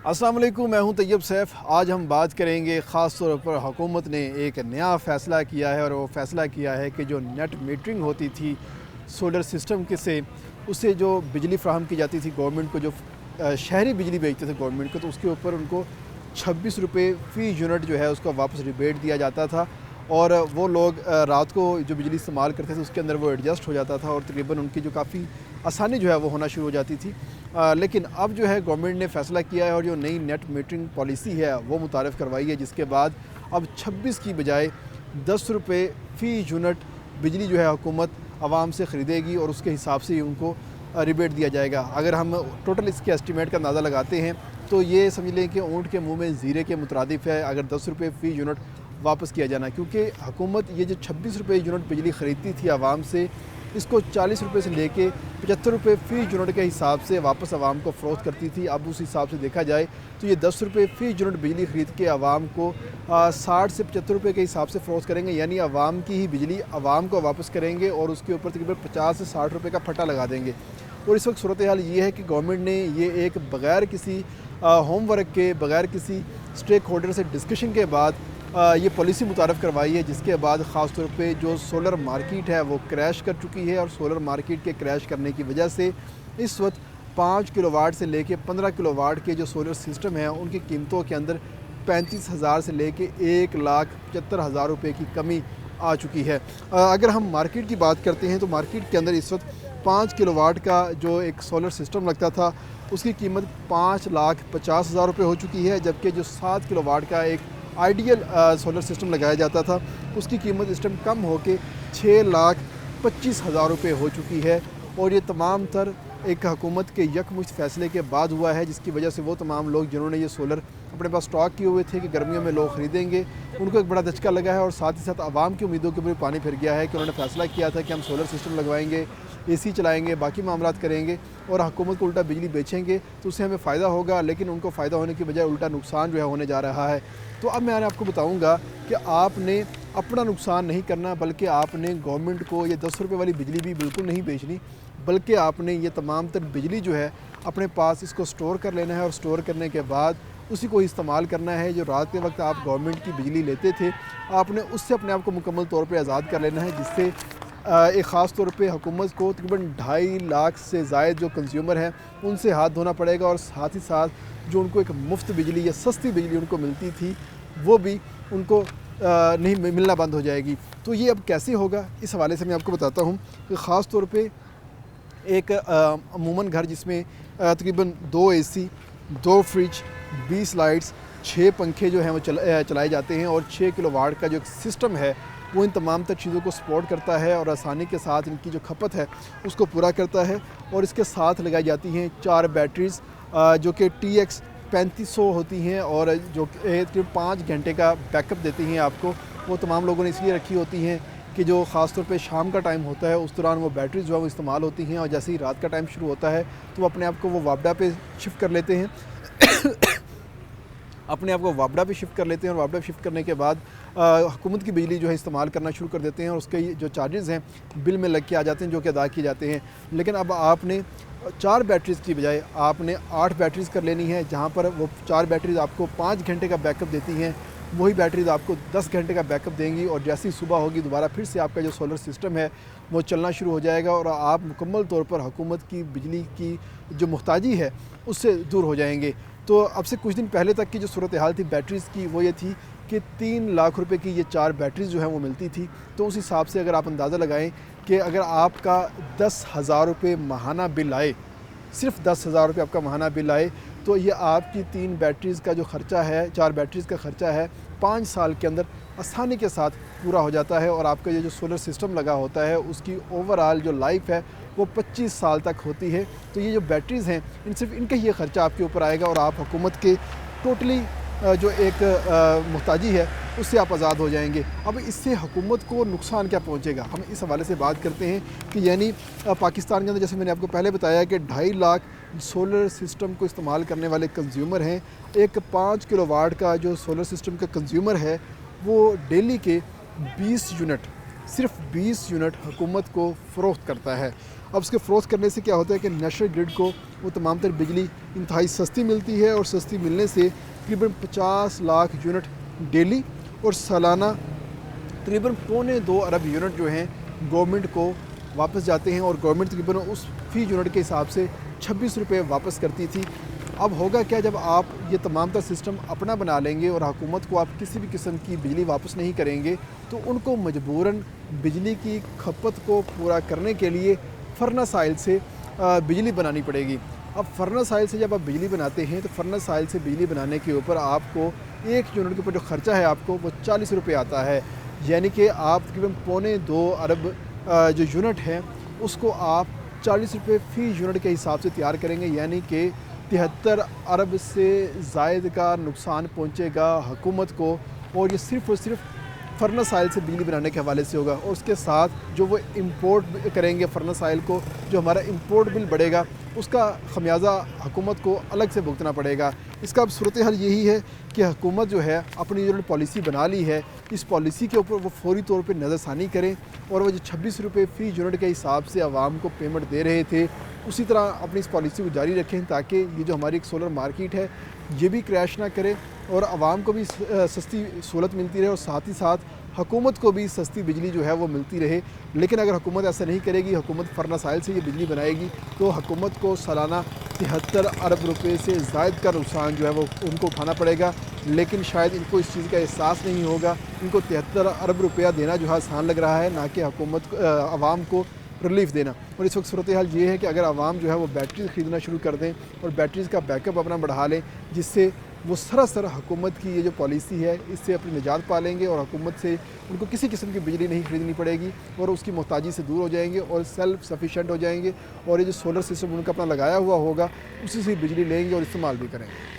अस्सलाम वालेकुम, मैं हूं तैयब सैफ। आज हम बात करेंगे ख़ास तौर पर हुकूमत ने एक नया फ़ैसला किया है और वो फ़ैसला किया है कि जो नेट मीटरिंग होती थी सोलर सिस्टम के से उससे जो बिजली फ़राहम की जाती थी गवर्नमेंट को, जो शहरी बिजली बेचते थे गवर्नमेंट को, तो उसके ऊपर उनको 26 रुपये फ़ी यूनिट जो है उसका वापस रिबेट दिया जाता था। और वो लोग रात को जो बिजली इस्तेमाल करते थे उसके अंदर वो एडजस्ट हो जाता था और तकरीबन उनकी जो काफ़ी आसानी जो है वो होना शुरू हो जाती थी। लेकिन अब जो है गवर्नमेंट ने फ़ैसला किया है और जो नई नेट मीटरिंग पॉलिसी है वो मुतारफ़ करवाई है, जिसके बाद अब 26 की बजाय 10 रुपये फ़ी यूनिट बिजली जो है हुकूमत आवाम से ख़रीदेगी और उसके हिसाब से ही उनको रिबेट दिया जाएगा। अगर हम टोटल इसके एस्टीमेट का अंदाज़ा लगाते हैं तो ये समझ लें कि ऊँट के मुँह में ज़ीरे के मुतरादिफ़ है अगर 10 रुपये फ़ी यूनिट वापस किया जाना, क्योंकि हुकूमत ये जो 26 रुपये यूनिट बिजली ख़रीदती थी आवाम से, इसको 40 रुपये से लेके 75 रुपये फ़ी यूनिट के हिसाब से वापस आवाम को फ़रोख्त करती थी। अब उस हिसाब से देखा जाए तो ये 10 रुपये फ़ी यूनिट बिजली ख़रीद के आवाम को 60 से 75 रुपये के हिसाब से फ़रोख्त करेंगे, यानी आवाम की ही बिजली आवाम को वापस करेंगे और उसके ऊपर तकरीबन 50 से 60 रुपये का फटा लगा देंगे। और इस वक्त सूरत हाल ये है कि गवर्नमेंट ने ये एक बग़ैर किसी होमवर्क के, बग़ैर किसी स्टेक होल्डर से डिस्कशन के बाद ये पॉलिसी मुतारफ़ करवाई है, जिसके बाद ख़ास तौर पे जो सोलर मार्केट है वो क्रैश कर चुकी है। और सोलर मार्केट के क्रैश करने की वजह से इस वक्त 5 किलोवाट से लेके 15 किलोवाट के जो सोलर सिस्टम हैं उनकी कीमतों के अंदर 35,000 से लेके 1,75,000 रुपये की कमी आ चुकी है। अगर हम मार्केट की बात करते हैं तो मार्केट के अंदर इस वक्त 5 किलोवाट का जो एक सोलर सिस्टम लगता था उसकी कीमत 5,50,000 रुपये हो चुकी है, जबकि जो 7 किलोवाट का एक आइडियल सोलर सिस्टम लगाया जाता था उसकी कीमत इस टाइम कम होकर 6,25,000 रुपये हो चुकी है। और ये तमाम तर एक हुकूमत के यकमुश्त फ़ैसले के बाद हुआ है, जिसकी वजह से वो तमाम लोग जिन्होंने ये सोलर अपने पास स्टॉक किए हुए थे कि गर्मियों में लोग ख़रीदेंगे, उनको एक बड़ा धचका लगा है। और साथ ही साथ आवाम की उम्मीदों के ऊपर पानी फिर गया है कि उन्होंने फ़ैसला किया था कि हम सोलर सिस्टम लगवाएंगे, AC चलाएंगे, बाकी मामलात करेंगे और हुकूमत को उल्टा बिजली बेचेंगे तो उससे हमें फ़ायदा होगा, लेकिन उनको फ़ायदा होने की बजाय उल्टा नुकसान जो है होने जा रहा है। तो अब मैं आपको बताऊंगा कि आपने अपना नुकसान नहीं करना, बल्कि आपने गवर्नमेंट को ये 10 रुपये वाली बिजली भी बिल्कुल नहीं बेचनी, बल्कि आपने ये तमाम तर बिजली जो है अपने पास इसको स्टोर कर लेना है और स्टोर करने के बाद उसी को इस्तेमाल करना है। जो रात के वक्त आप गवर्नमेंट की बिजली लेते थे आपने उससे अपने आप को मुकम्मल तौर पर आज़ाद कर लेना है, जिससे एक ख़ास तौर पे हुकूमत को तकरीबन 2.5 लाख से ज़ायद जो कंज्यूमर हैं उनसे हाथ धोना पड़ेगा। और साथ ही साथ जो उनको एक मुफ्त बिजली या सस्ती बिजली उनको मिलती थी वो भी उनको नहीं मिलना बंद हो जाएगी। तो ये अब कैसे होगा, इस हवाले से मैं आपको बताता हूँ कि ख़ास तौर पे एक अमूमन घर जिसमें तकरीबन 2 AC, 2 फ्रिज, 20 लाइट्स, 6 पंखे जो हैं वो चलाए जाते हैं और 6 किलोवाट का जो सिस्टम है वो इन तमाम तर चीज़ों को सपोर्ट करता है और आसानी के साथ इनकी जो खपत है उसको पूरा करता है। और इसके साथ लगाई जाती हैं 4 बैटरीज़ जो कि TX 3500 होती हैं और जो 5 घंटे का बैकअप देती हैं आपको। वो तमाम लोगों ने इसलिए रखी होती हैं कि जो ख़ास तौर पे शाम का टाइम होता है उस दौरान वो बैटरीज़ जो है वो इस्तेमाल होती हैं और जैसे ही रात का टाइम शुरू होता है तो अपने आप को वो वापडा पे शिफ्ट कर लेते हैं अपने आप को वापडा पे शिफ्ट कर लेते हैं और वापडा शिफ्ट करने के बाद हुकूमत की बिजली जो है इस्तेमाल करना शुरू कर देते हैं और उसके जो चार्जेस हैं बिल में लग के आ जाते हैं जो कि अदा किए जाते हैं। लेकिन अब आपने 4 बैटरीज़ की बजाय आपने 8 बैटरीज़ कर लेनी है, जहाँ पर वो 4 बैटरीज़ आपको 5 घंटे का बैकअप देती हैं, वही बैटरीज़ आपको 10 घंटे का बैकअप देंगी और जैसे ही सुबह होगी दोबारा फिर से आपका जो सोलर सिस्टम है वो चलना शुरू हो जाएगा और आप मुकम्मल तौर पर हुकूमत की बिजली की जो मुहताजी है उससे दूर हो जाएंगे। तो अब से कुछ दिन पहले तक की जो सूरत हाल थी बैटरीज़ की वो ये थी कि 3 लाख रुपए की ये 4 बैटरीज़ जो हैं वो मिलती थी। तो उस हिसाब से अगर आप अंदाज़ा लगाएं कि अगर आपका 10,000 रुपये माहाना बिल आए, सिर्फ 10,000 रुपये आपका माहाना बिल आए, तो ये आपकी 3 बैटरीज़ का जो ख़र्चा है, 4 बैटरीज़ का ख़र्चा है 5 साल के अंदर आसानी के साथ पूरा हो जाता है। और आपका ये जो सोलर सिस्टम लगा होता है उसकी ओवरऑल जो लाइफ है वो 25 साल तक होती है। तो ये जो बैटरीज़ हैं इन सिर्फ इनका ये ख़र्चा आपके ऊपर आएगा और आप हुकूमत के टोटली जो एक मुहताजी है उससे आप आज़ाद हो जाएंगे। अब इससे हुकूमत को नुकसान क्या पहुंचेगा, हम इस हवाले से बात करते हैं कि यानी पाकिस्तान के अंदर जैसे मैंने आपको पहले बताया कि 2.5 लाख सोलर सिस्टम को इस्तेमाल करने वाले कंज्यूमर हैं। एक 5 किलोवाट का जो सोलर सिस्टम का कंज्यूमर है वो डेली के 20 यूनिट صرف 20 یونٹ حکومت کو فروخت کرتا ہے۔ اب اس کے فروخت کرنے سے کیا ہوتا ہے کہ نیشنل گرڈ کو وہ تمام تر بجلی انتہائی سستی ملتی ہے، اور سستی ملنے سے تقریباً 50 لاکھ یونٹ ڈیلی اور سالانہ تقریباً 2.25 ارب یونٹ جو ہیں گورنمنٹ کو واپس جاتے ہیں، اور گورنمنٹ تقریباً اس فی یونٹ کے حساب سے 26 روپے واپس کرتی تھی۔ اب ہوگا کیا، جب آپ یہ تمام تر سسٹم اپنا بنا لیں گے اور حکومت کو آپ کسی بھی قسم کی بجلی واپس نہیں کریں گے، تو ان کو مجبوراً بجلی کی کھپت کو پورا کرنے کے لیے فرنس آئل سے بجلی بنانی پڑے گی۔ اب فرنس آئل سے جب آپ بجلی بناتے ہیں تو فرنس آئل سے بجلی بنانے کے اوپر آپ کو 1 یونٹ کے اوپر جو خرچہ ہے آپ کو وہ 40 روپے آتا ہے، یعنی کہ آپ تقریباً 2.25 ارب جو یونٹ ہیں اس کو آپ 40 روپے فی یونٹ کے حساب سے تیار کریں گے، یعنی کہ 73 ارب سے زائد کا نقصان پہنچے گا حکومت کو، اور یہ صرف اور صرف فرنس آئل سے بجلی بنانے کے حوالے سے ہوگا۔ اور اس کے ساتھ جو وہ امپورٹ کریں گے فرنس آئل کو، جو ہمارا امپورٹ بل بڑھے گا، اس کا خمیازہ حکومت کو الگ سے بھگتنا پڑے گا۔ اس کا اب صورتحال یہی ہے کہ حکومت جو ہے اپنی جو پالیسی بنا لی ہے، اس پالیسی کے اوپر وہ فوری طور پہ نظر ثانی کریں، اور وہ جو 26 روپے فی یونٹ کے حساب سے عوام کو پیمنٹ دے رہے تھے اسی طرح اپنی اس پالیسی کو جاری رکھیں، تاکہ یہ جو ہماری ایک سولر مارکیٹ ہے یہ بھی کریش نہ کرے، اور عوام کو بھی سستی سہولت ملتی رہے، اور ساتھ ہی ساتھ حکومت کو بھی سستی بجلی جو ہے وہ ملتی رہے۔ لیکن اگر حکومت ایسا نہیں کرے گی، حکومت فرنس آئل سے یہ بجلی بنائے گی، تو حکومت کو سالانہ 73 ارب روپے سے زائد کا نقصان جو ہے وہ ان کو اٹھانا پڑے گا۔ لیکن شاید ان کو اس چیز کا احساس نہیں ہوگا، ان کو 73 ارب روپیہ دینا جو ہے آسان لگ رہا ہے، نہ کہ حکومت عوام کو ریلیف دینا۔ اور اس وقت صورتحال یہ ہے کہ اگر عوام جو ہے وہ بیٹریز خریدنا شروع کر دیں اور بیٹریز کا بیک اپ اپنا بڑھا لیں، جس سے وہ سراسر حکومت کی یہ جو پالیسی ہے اس سے اپنی نجات پا لیں گے، اور حکومت سے ان کو کسی قسم کی بجلی نہیں خریدنی پڑے گی، اور اس کی محتاجی سے دور ہو جائیں گے اور سیلف سفیشینٹ ہو جائیں گے، اور یہ جو سولر سسٹم ان کا اپنا لگایا ہوا ہوگا اسی سے بجلی لیں گے اور استعمال بھی کریں گے۔